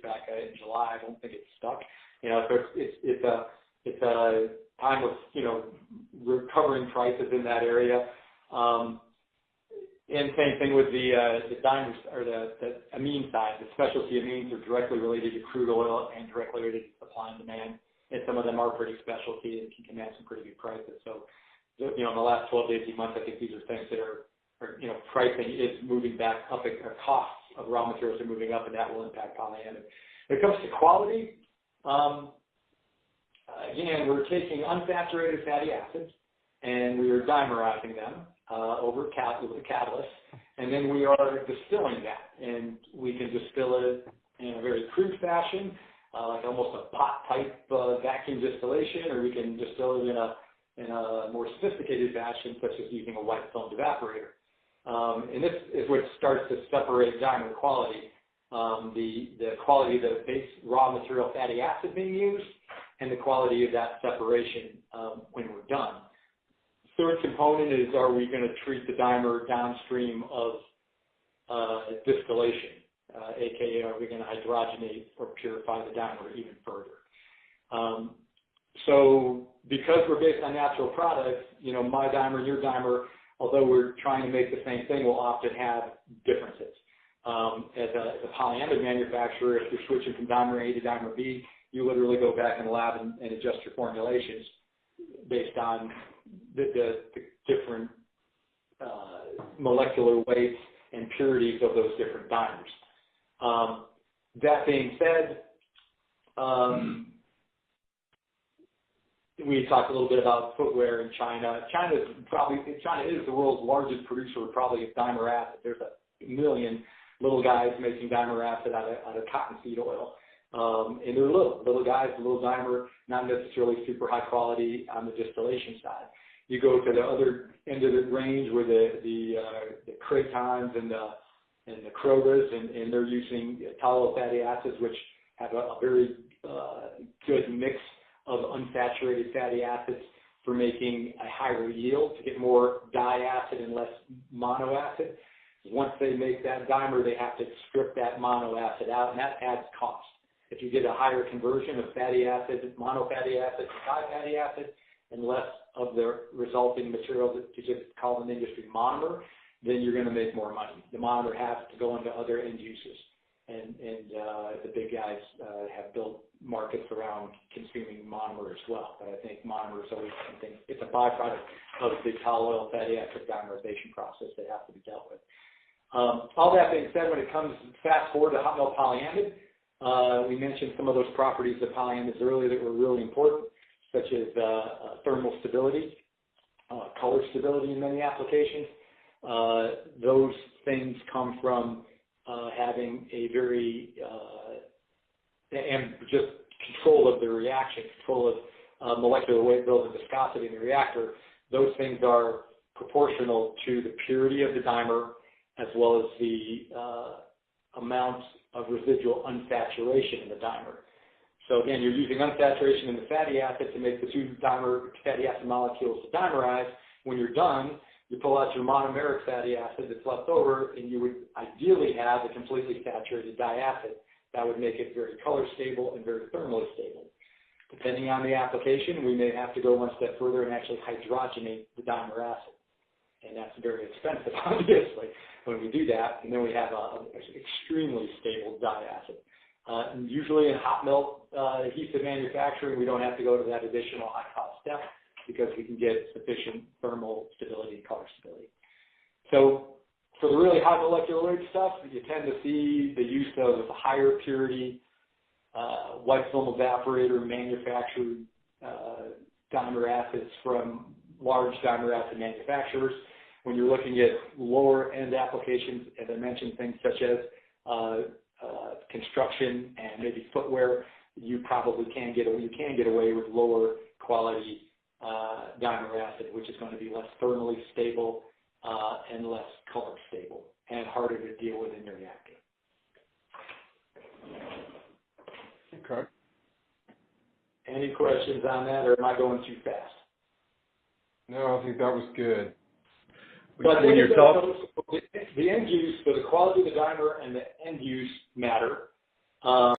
back in July. I don't think it's stuck. So it's a time of recovering prices in that area. And same thing with the dimers or the amine side. The specialty amines are directly related to crude oil and directly related to supply and demand. And some of them are pretty specialty and can command some pretty good prices. So, in the last 12 to 18 months, I think these are things that are pricing is moving back up. Costs of raw materials are moving up, and that will impact polyamide. When it comes to quality, again, we're taking unsaturated fatty acids and we are dimerizing them with a catalyst, and then we are distilling that, and we can distill it in a very crude fashion, like almost a pot type vacuum distillation, or we can distill it in a more sophisticated fashion, such as using a wet filmed evaporator. And this is what starts to separate dimer quality, the quality of the base raw material fatty acid being used, and the quality of that separation when we're done. Third component is, are we going to treat the dimer downstream of distillation, aka are we going to hydrogenate or purify the dimer even further? So because we're based on natural products, my dimer and your dimer, although we're trying to make the same thing, will often have differences. As a polyamide manufacturer, if you're switching from dimer A to dimer B, you literally go back in the lab and adjust your formulations based on the different molecular weights and purities of those different dimers. That being said, we talked a little bit about footwear in China. China is the world's largest producer of dimer acid. There's a million little guys making dimer acid out of cottonseed oil. And they're little guys, little dimer, not necessarily super high quality on the distillation side. You go to the other end of the range where the Craytons and the Krogas, and they're using tall fatty acids, which have a very good mix of unsaturated fatty acids for making a higher yield to get more diacid and less monoacid. Once they make that dimer, they have to strip that monoacid out, and that adds cost. If you get a higher conversion of fatty acid, monofatty acid to difatty acid, and less of the resulting material that you just call in industry monomer, then you're going to make more money. The monomer has to go into other end uses, and the big guys have built markets around consuming monomer as well. But I think monomer is always something, it's a byproduct of the tall oil fatty acid dimerization process that has to be dealt with. All that being said, when it comes fast forward to hot melt polyamide, we mentioned some of those properties of polyamides earlier that were really important, such as thermal stability, color stability in many applications. Those things come from having a very, and just control of the reaction, control of molecular weight, build, and viscosity in the reactor. Those things are proportional to the purity of the dimer as well as the amount of residual unsaturation in the dimer. So again, you're using unsaturation in the fatty acid to make the two fatty acid molecules to dimerize. When you're done, you pull out your monomeric fatty acid that's left over, and you would ideally have a completely saturated diacid. That would make it very color stable and very thermally stable. Depending on the application, we may have to go one step further and actually hydrogenate the dimer acid. And that's very expensive, obviously, when we do that. And then we have an extremely stable diacid. And usually in hot melt adhesive manufacturing, we don't have to go to that additional high-cost step because we can get sufficient thermal stability and color stability. So for the really high molecular weight stuff, you tend to see the use of higher purity white film evaporator manufactured dimer acids from large dimer acid manufacturers. When you're looking at lower end applications, as I mentioned, things such as construction and maybe footwear, you probably can get away with lower quality dimer acid, which is going to be less thermally stable and less color stable and harder to deal with in your reactor. Okay. Any questions on that, or am I going too fast? No, I think that was good. But when you're talking, the end use, so the quality of the dimer and the end use matter. Um,